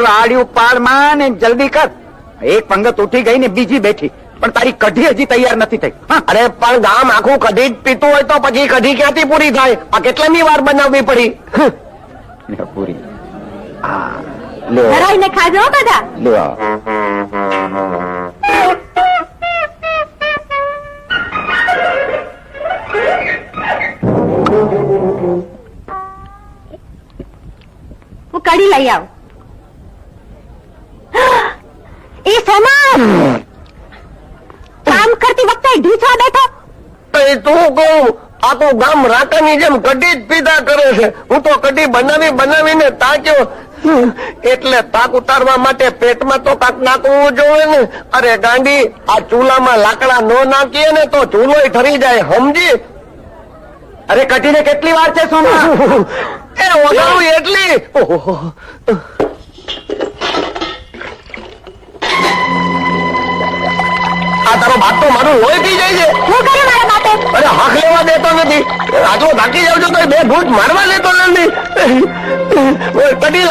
રાડિયું પાડમાં ને જલ્દી કર. એક પંગત ઉઠી ગઈ ને બીજી બેઠી, પણ તારી કઢી હજી તૈયાર નથી થઈ. અરે પણ ગામ આખું કઢી જ પીતું હોય તો પછી કઢી ક્યાંથી પૂરી થાય? આ કેટલામી વાર બનાવવી પડી? પૂરી ધરાઈને ખાજો બધા. લ્યો હું કઢી લઈ આવું. એ સોમા કામ કરતી વખતે ઢીંચવા બેઠો. તું કહું આ તો ગામ રાકાની જેમ કઢી જ પીધા કરે છે. હું તો કઢી બનાવીને તાક્યો, એટલે તાક ઉતારવા માટે પેટમાં તો કાક નાખવું જોઈએ ને. અરે ગાંડી, આ ચૂલામાં લાકડા નો નાખીએ ને તો ચૂલો ઠરી જાય, સમજી? અરે કઢીને કેટલી વાર છે સોના? એ ઓગાળું એટલી. આ તારો બાપ તો મારું લોહી પી જાય છે. હું કર્યું મારા બાપે? અરે હાથ લેવા દેતો નથી. આટલો થાકી જાવ છો તો બે ભૂત મારવા દેતો નથી. કઢી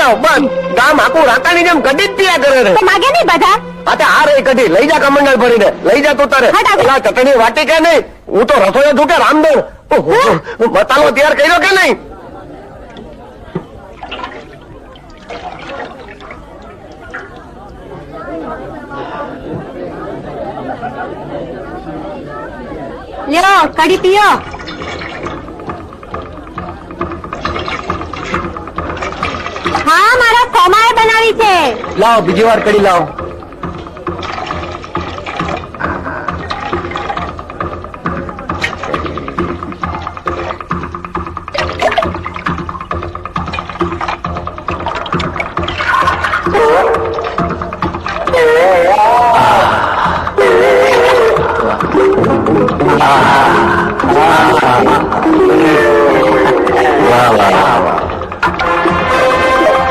લાવ બસ. ગામ આખું રાતાની જેમ કઢી જ પીયા કરે છે. તો માગે નહીં બધા? હા આ રહી કઢી, લઈ જા કમંડળ ભરીને. લઈ જા તું તારે. પેલા ચટણી વાટી કે નહીં? હું તો રસોઈ છું કે રામદેવ? મસાલો તૈયાર કર્યો કે નહીં? લ્યો કઢી પીઓ. હા મારા સોમાએ બનાવી છે. લાવો બીજી વાર કઢી લાવો.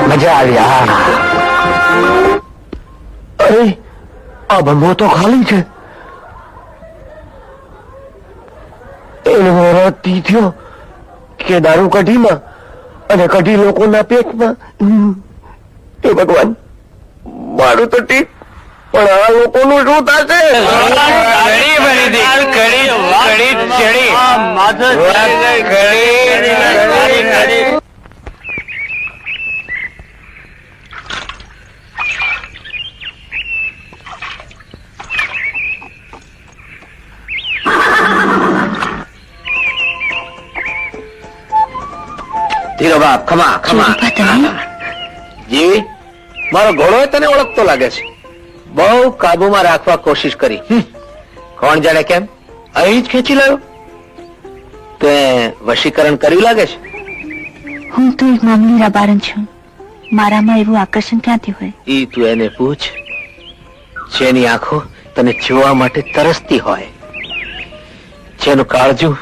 મજા આવી. અરે આ બંબો તો ખાલી છે. એનો અર્થ થયો કે દારૂ કઢીમાં અને કઢી લોકોના પેટમાં. એ ભગવાન, મારું તો ઠીક, પણ આ લોકોનું શું થશે? ધીરો બાપ, ખમા. જીવી, મારો ઘોડો તને ઓળખતો લાગે છે. બહુ કાબુમાં રાખવા કોશિશ કરી, કોણ જાણે કેમ અહીં જ ખેંચી લાવ્યો. તે વશીકરણ કર્યું લાગે છે. હું તો એક મામૂલી રબારણ છું. મારામાં એવું આકર્ષણ ક્યાંથી હોય? ઈ તું એને પૂછ, જેની આંખો તને જોવા માટે તરસતી હોય, જેનું કાળજું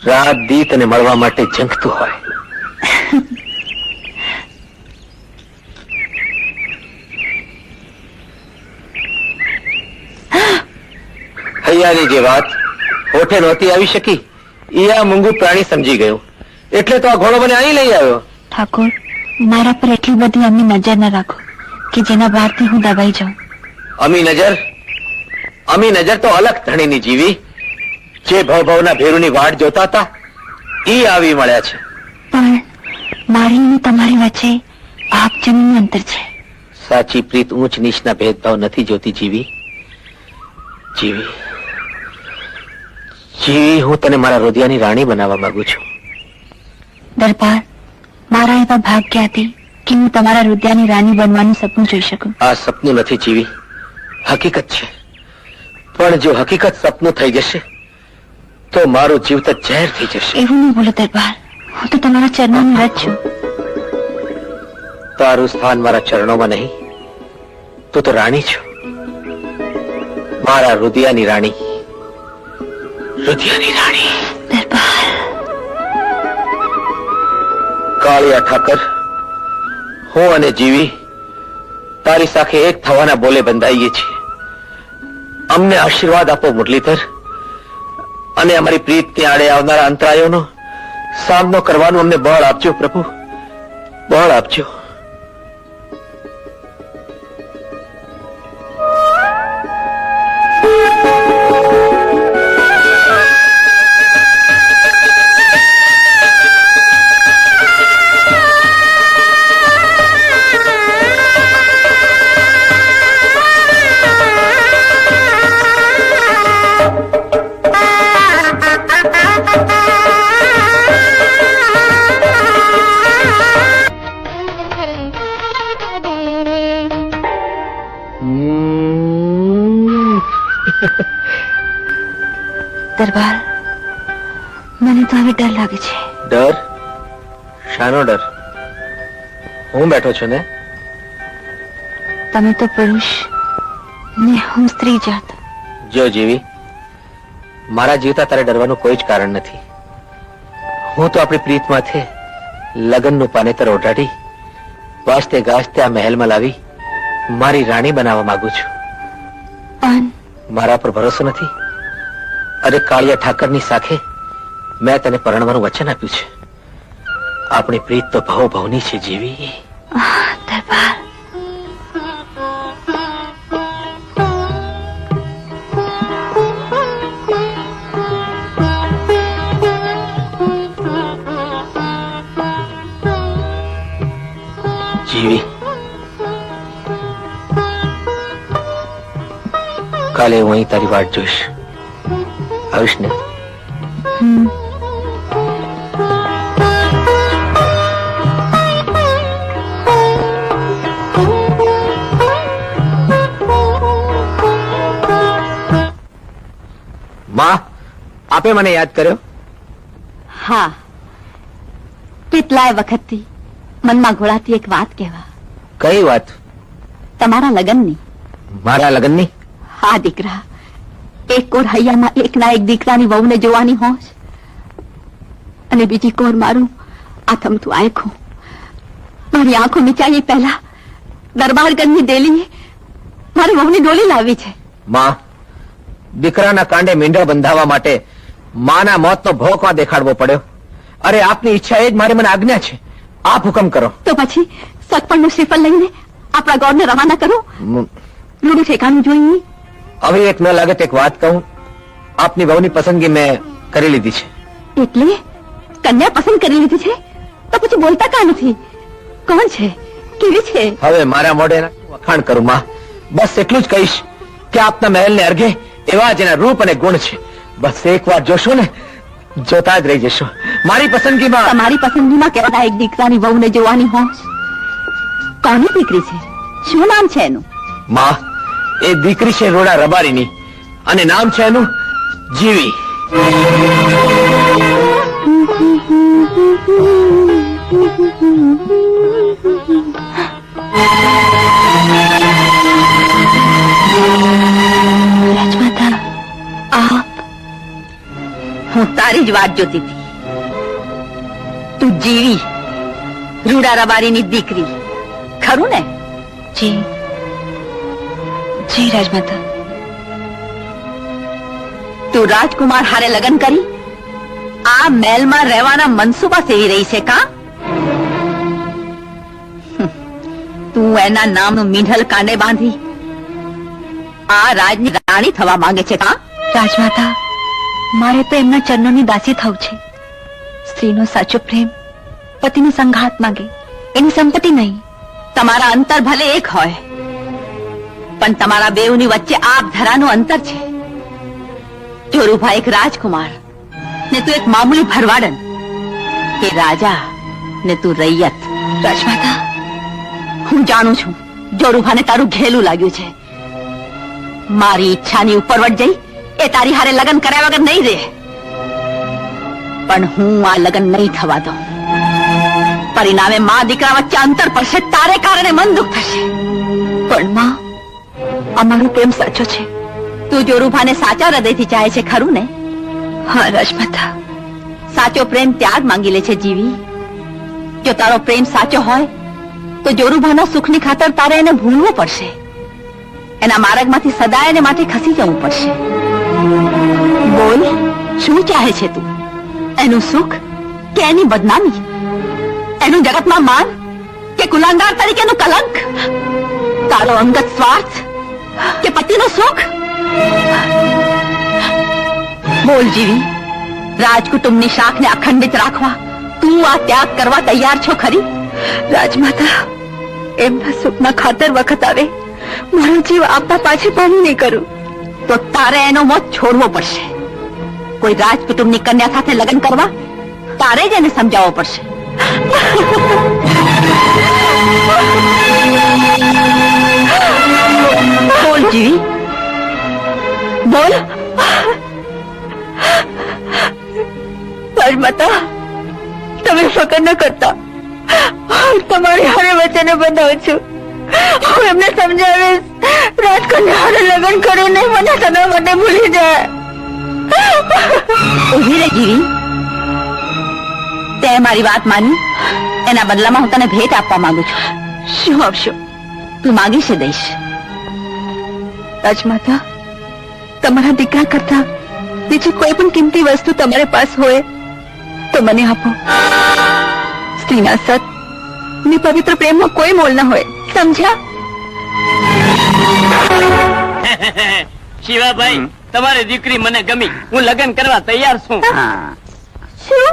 રાત દી તને મળવા માટે ઝંખતું હોય. હૈયાની જે વાત હોઠે નહોતી આવી શકી, એ આ મૂંગું પ્રાણી સમજી ગયું, એટલે તો આ ઘોડો મને અહીં લઈ આવ્યો. ઠાકોર, મારા પર એટલી બધી અમી નજર ન રાખો કે જેના બહારથી હું દબાઈ જાઉં. અમી નજર તો અલગ ધણીની જીવી. જે ભવભવના ભેરુની વાટ જોતા હતા, ઈ આવી મળ્યા છે. પણ મારી અને તમારી વચ્ચે આપ જમીનનું અંતર છે. સાચી પ્રીત ઊંચ નીચના ભેદભાવ નથી જોતી જીવી. હું તને મારા રોદિયાની રાણી બનાવવા માંગુ છું. દરબાર, મારા એવા ભાગ્યથી કે હું તમારા રુદ્યાની રાણી બનવાનું સપનું જોઈ શકું. આ સપનું નથી જીવી, હકીકત છે. પણ જો હકીકત સપનું થઈ જશે તો મારું જીવ તો ઝેર થઈ જશે. એવું નહીં બોલો દરબાર, હું તો તમારા ચરણોની રજ છું. તારું સ્થાન મારા ચરણોમાં નહીં, તું તો રાણી છો, મારા રુદિયાની રાણી. દરબાર, કાળિયા ઠાકર, હું અને જીવી તારી સાથે એક થવાના બોલે બંધાઈએ છીએ. અમને આશીર્વાદ આપો મુરલીધર, અને અમારી પ્રીતની આડે આવનારા અંતરાયોનો સામનો કરવાનું અમને બળ આપજો પ્રભુ. બળ આપજો. દરબાર, મને તો હવે ડર લાગે છે. ડર? શાનો ડર? હું બેઠો છું ને. તમે તો પુરુષ ને હું સ્ત્રી જાત. જો જીવી, મારા જીવતા તારે ડરવાનું કોઈ જ કારણ નથી. હું તો આપણી પ્રીતમાંથી લગ્નનું પાનેતર ઓઢાડી વાસ્તે ગાસ્તે આ મહેલમાં લાવી મારી રાણી બનાવવા માંગુ છું. પણ મારા પર ભરોસો નથી? અરે કાળિયા ઠાકરની સાથે મેં તને પરણવાનું વચન આપ્યું છે. આપણી પ્રીત તો ભાવ ભાવની છે જીવી. દરબાર, જીવી, કાલે હું અહીં તારી વાટ જોઈશ. આવીશ ને? માં, આપે મને યાદ કર્યો? હા, કેટલાય વખતથી મનમાં ઘોળાતી એક વાત કહેવા. કઈ વાત? તમારા લગ્નની. મારા લગ્નની? હા દીકરા, એક કોર હૈયામાં એકના એક દીકરાની વહુને જોવાની હોશ, અને બીજી કોર મારું આથમતું આંખું. મારી આંખો મિચાઈ પહેલા દરબારગંજની ડેલીએ મારી વહુની ડોલી લાવી છે. માં, દીકરાના કાંડે મીંડા બંધાવવા માટે માના મોતનો ભોંકવા દેખાડવો પડ્યો. અરે આપની ઈચ્છા એ જ મારી મને આજ્ઞા છે. આપ હુકમ કરો. તો પછી સગપણનું શ્રીફળ લઈને આપણા ગોળને રવાના કરો. રૂડું ઠેકાણું જોઈએ. હવે એક ન લાગે તો એક વાત કહું. આપની વહુની પસંદગી મેં કરી લીધી છે. એટલે કન્યા પસંદ કરી લીધી છે? તો પછી બોલતા કા નથી? કોણ છે? કેવી છે? હવે મારા મોઢે એના વખાણ કરું માં? બસ એટલું જ કહીશ કે આપના મહેલને અર્ઘે એવા જ એના રૂપ અને ગુણ છે. બસ એક વાર જોશો ને, જોતા જ રહી જશો. મારી પસંદગીમાં તમારી પસંદગીમાં કેવડા એક દીકરાની વહુને જોવાની હોશ. કોની દીકરી છે? શું નામ છે એનું? માં, એ દીકરી છે રોડા રબારીની, અને નામ છે એનું જીવી. રાજમાતા, આપ. હું તારી જ વાત જોતી હતી. તું જીવી, રૂડા રબારીની દીકરી, ખરું ને? જી જી રાજમાતા. તું રાજકુમાર હારે લગ્ન કરી આ મહેલમાં રહેવાના મનસુબા સેવી રહી છે કા? તું એના નામનું મીંઢલ કાંડે બાંધી આ રાજની રાણી થવા માંગે છે કા? રાજમાતા, મારે તો એમના ચરણોની દાસી થવું છે. સ્ત્રીનો સાચો પ્રેમ પતિનો સંઘાત માંગે, એની સંપત્તિ નહીં. તમારા અંતર ભલે એક હોય, પણ તમારા બેઉની વચ્ચે આપ ધરાનું અંતર છે. જોરુભા એક રાજકુમાર ને તું એક મામૂલી ભરવાડન. એ રાજા ને તું રૈયત. રાજમાતા, હું જાણું છું જોરુભાને તારું ઘેલું લાગ્યું છે. મારી ઈચ્છાની ઉપરવટ જઈ એ તારી હારે લગ્ન કર્યા વગર નહીં રહે. પણ હું આ લગ્ન નહીં થવા દઉં. પરિણામે મા દીકરા વચ્ચે અંતર પડશે. તારે કારણે મન દુઃખ થશે. પણ માં, અમારો પ્રેમ સાચો છે. તું જોરુભાને સાચા હૃદયથી ચાહે છે, ખરું ને? હા રાજમાતા. સાચો પ્રેમ ત્યાગ માંગી લે છે જીવી. જો તારો પ્રેમ સાચો હોય તો જોરુભાના સુખની ખાતર તારે એને ભૂલવું પડશે. એના માર્ગમાંથી સદાય એને માટે ખસી જવું પડશે. બોલ, શું ચાહે છે તું? એનું સુખ કે એની બદનામી? એનું જગતમાં માન ગુલામદાર તરીકેનું કલંક, તારો અંગત સ્વાર્થ કે પતિનું સુખ? બોલ જીવી, રાજકુટુંબની શાખને અખંડિત રાખવા તું આ ત્યાગ કરવા તૈયાર છો ખરી? રાજમાતા, એમના સુખના ખાતર વખત આવે મારો જીવ આપવા પાછી પાણી નહીં કરું તો તારે એનો મોત છોડવો પડશે. કોઈ રાજકુટુંબની કન્યા સાથે લગ્ન કરવા તારે જ એને સમજાવવો પડશે. બોલ જીવી, બોલ. રાજમાતા, તમે ફકર ન કરતા. તમારી હારે વચને બંધાવું છું. હું એમને સમજાવીશ રાજકન્યા હારે લગ્ન કરું નહીં, મને સદા માટે ભૂલી જાય. ઉભી રહે જીવી, તે મારી વાત માની, એના બદલામાં હું તને ભેટ આપવા માંગુ છું. શું આપશો? તું માંગીશ એ દઈશ. રાજમાતા, તમારા દીકરા કરતા બીજી કોઈ પણ કિંમતી વસ્તુ તમારે પાસ હોય તો મને આપો. સ્ત્રીના સત ને પવિત્ર પ્રેમમાં કોઈ મોલ ન હોય, સમજ્યા? શિવાભાઈ, તમારી દીકરી મને ગમી, હું લગ્ન કરવા તૈયાર છું. શું?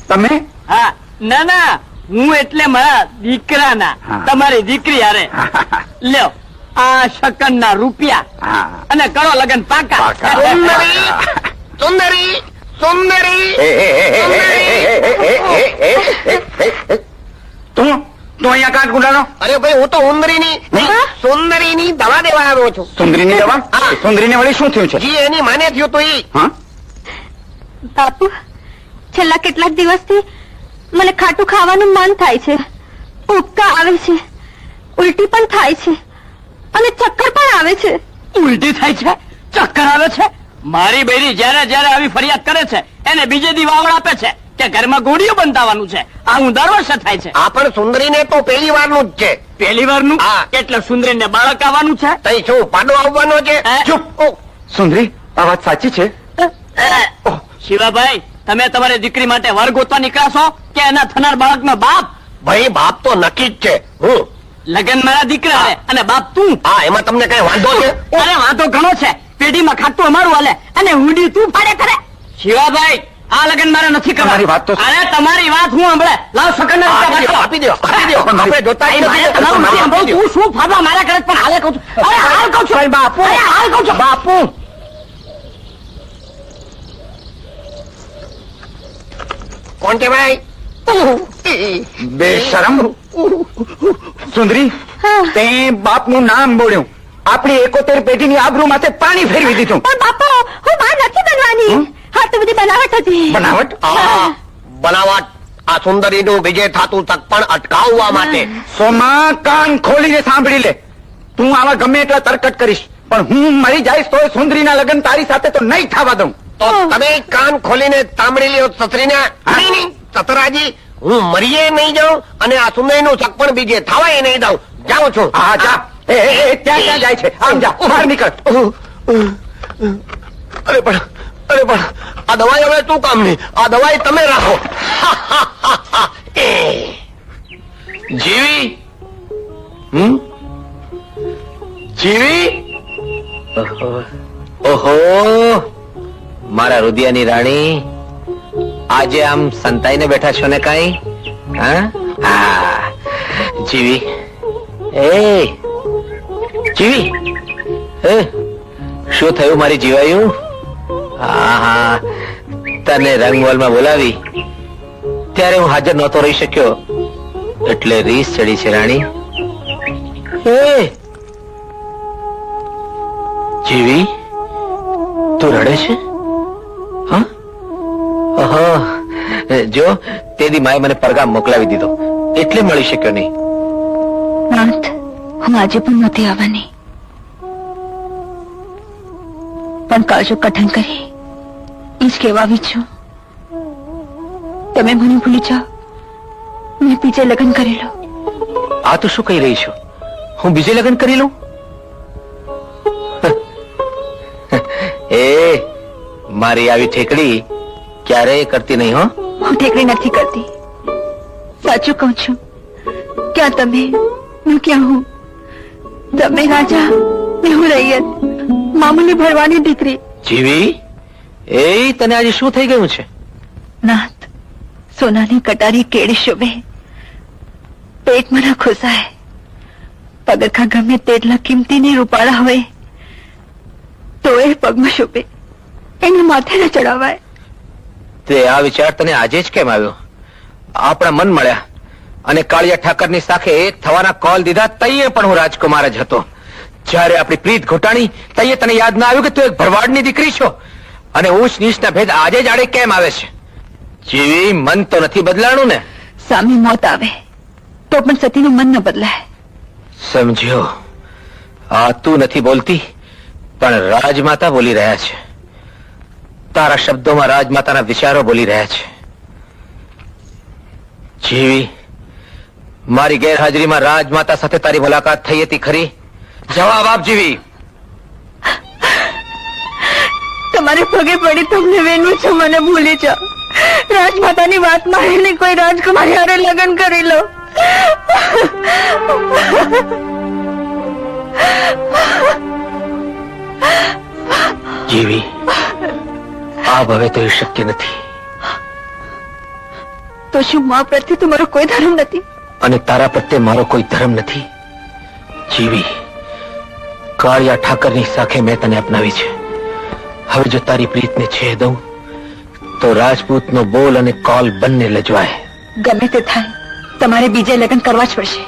તમે? હા, ના ના, હું એટલે મારા દીકરાના, તમારી દીકરી હારે. લ્યો આ શકન ના રૂપિયા અને કરો લગ્ન પાકા. સુંદરી, સુંદરી, સુંદરી. તું અહીંયા કાંટ ગુંડાનો? અરે ભાઈ, હું તો ઉંદરીની સુંદરીની દવા દેવા આવ્યો છું. સુંદરીની દવા? સુંદરીને વળી શું થયું છે? જી, એની માને થયું તો ઈ. હા, બાપુ, છેલ્લા કેટલાક દિવસથી મને ખાટું ખાવાનું મન થાય છે. ઉબકા આવે છે, ઉલટી પણ થાય છે અને ચક્કર પણ આવે છે. ઉલટી થાય છે, ચક્કર આવે છે? મારી બૈરી જયારે જયારે આવી ફરિયાદ કરે છે એને બીજે દી વાવડ આપે છે કે ઘરમાં ગોળીઓ બંધાવાનું છે. આ હું દર વર્ષે થાય છે. આ પણ સુંદરીને તો પહેલી વારનું જ છે. પહેલી વારનું? હા. એટલે સુંદરીને બાળક આવવાનું છે? તઈ શું પાડો આવવાનો છે? હે? ચૂપ. સુંદરી, આ વાત સાચી છે? શિવાભાઈ, તમે તમારી દીકરી માટે વર ગોતવા નીકળ્યા છો કે એના થનાર બાળકનો બાપ? ભાઈ, બાપ તો નક્કી જ છે. હું લગન મારા દીકરા હારે અને બાપ તું. હા, એમાં તમને કઈ વાંધો છે? અરે વાંધો ઘણો છે. પેઢીમાં ખાટું અમારું હાલે અને હુંડી તું ફાડે કરે. શિવાભાઈ, આ લગન મારે નથી કરવા. તમારી વાત તો- અરે તમારી વાત હું હંભળે. લાવ શકન આપી દો, આપી દો, આપી દો. આપણે જોતા જ નથી. તમારું નથી સાંભળવું. તું શું ફાફા મારા કરે પણ હાલે કહું છું. અરે હાલ કહું છું. બાપુ. અરે હાલ કહું છું. બાપુ. કોણ છે ભાઈ? બેશરમ. સુંદરી, તે બાપનું નામ બોલ્યું, આપણી 71 પેઢીની આબરૂ માથે પાણી ફેરવી દીધું. પણ બાપુ, હું માં નથી બનવાની. હા, તો બધી બનાવટ હતી. બનાવટ? આ બનાવટ આ સુંદરીનું વિજય થાતું તક પણ અટકાવવા માટે. સોમા, કાન ખોલીને સાંભળી લે. તું આવા ગમે એટલા તરકટ કરીશ, પણ હું મરી જઈશ તો સુંદરીના લગ્ન તારી સાથે તો નહીં થવા દઉં. તો તમે કાન ખોલીને સાંભળી લ્યો સસરીને. નહીં, નહીં, સસરાજી, હું મરીએ નહીં જાઉં અને આ સુંદરીનું ચક પણ બીજે થવાય નહીં દઉં. જાઉં છું. હા, જા. ત્યાં જાય છે? આમ જા, બહાર નીકળ. અરે પણ આ દવાઈ હવે શું કામની? આ દવાઈ તમે રાખો. જીવી, જીવી. ઓહો, મારા રુદિયાની રાણી, આજે આમ સંતાઈને બેઠા છો ને કઈ? હા, જીવી. એ જીવી, શું થયું મારી જીવાયું? હા હા, તને રંગમોલમાં બોલાવી ત્યારે હું હાજર નહોતો રહી શક્યો એટલે રીસ ચડી છે રાણી. જીવી, તું રડે છે? હા, જો તે દી માએ મને પરગામ મોકલાવી દીધો એટલે મળી શક્યો નહીં. નાથ, હું આજે પણ નથી આવવાની, પણ કાળજો કઠન કરી એ જ કહેવા આવી છું. તમે મને ભૂલી જાઓ, મેં બીજે લગ્ન કરી લો. આ તો શું કહી રહી છું? હું બીજે લગ્ન કરી લઉં? એ મારી આવી ઠેકડી ક્યારેય કરતી નહીં. હો, હું ઠેકડી નથી કરતી. સાચું કહું છું કે ક્યાં તમે હું ક્યાં હું? તમે રાજા ને હું રૈયત, મામૂલી ભરવાની દીકરી. જીવી, એ તને આજે શું થઈ ગયું છે? નાથ, સોનાની કટારી કેળી શોભે, પેટમાં ન ખોસાય. પગરખા ગમે તેટલા કિંમતી ને રૂપાળા હોય તો એ પગમાં શોભે, એને માથે ન ચડાવાય. તે આ વિચાર તને આજે જ કેમ આવ્યો? આપણા મન મળ્યા અને કાળિયા ઠાકરની સાથે એક થવાના કોલ દીધા, તઈએ પણ હું રાજકુમાર જ હતો. જ્યારે આપણી પ્રીત ઘોટાણી, તઈએ તને યાદ ના આવ્યું કે તું એક ભરવાડની દીકરી છો? અને ઊંચ નીચના ભેદ આજે જ આડે કેમ આવે છે? જીવી, મન તો નથી બદલાણું ને? સામે મોત આવે તો પણ સતીનું મન ન બદલાય. સમજ્યો? આ તું નથી બોલતી, પણ રાજમાતા બોલી રહ્યા છે. તારા શબ્દોમાં રાજમાતાના વિચારો બોલી રહ્યા છે. જીવી, મારી ગેરહાજરીમાં રાજમાતા સાથે તારી મુલાકાત થઈ હતી ખરી? જવાબ આપ જીવી. તમારે પગે પડી તમને વેણું છું, મને ભૂલી જાઓ. રાજમાતાની વાતમાં એને કોઈ રાજકુમારી હારે લગ્ન કરી લો. જીવી, આ હવે તો એ શક્ય નથી. તો શું મા પ્રત્યે તમારો કોઈ ધર્મ નથી? અને તારા પ્રત્યે મારો કોઈ ધર્મ નથી. જીવી, કાળિયા ઠાકરની સાખે મેં તને અપનાવી છે. હવે જો તારી પ્રીતને છેદ દઉં તો રાજપૂતનો બોલ અને કોલ બંને લજવાય. ગમે તે થાય, તમારે બીજે લગ્ન કરવા જ પડશે.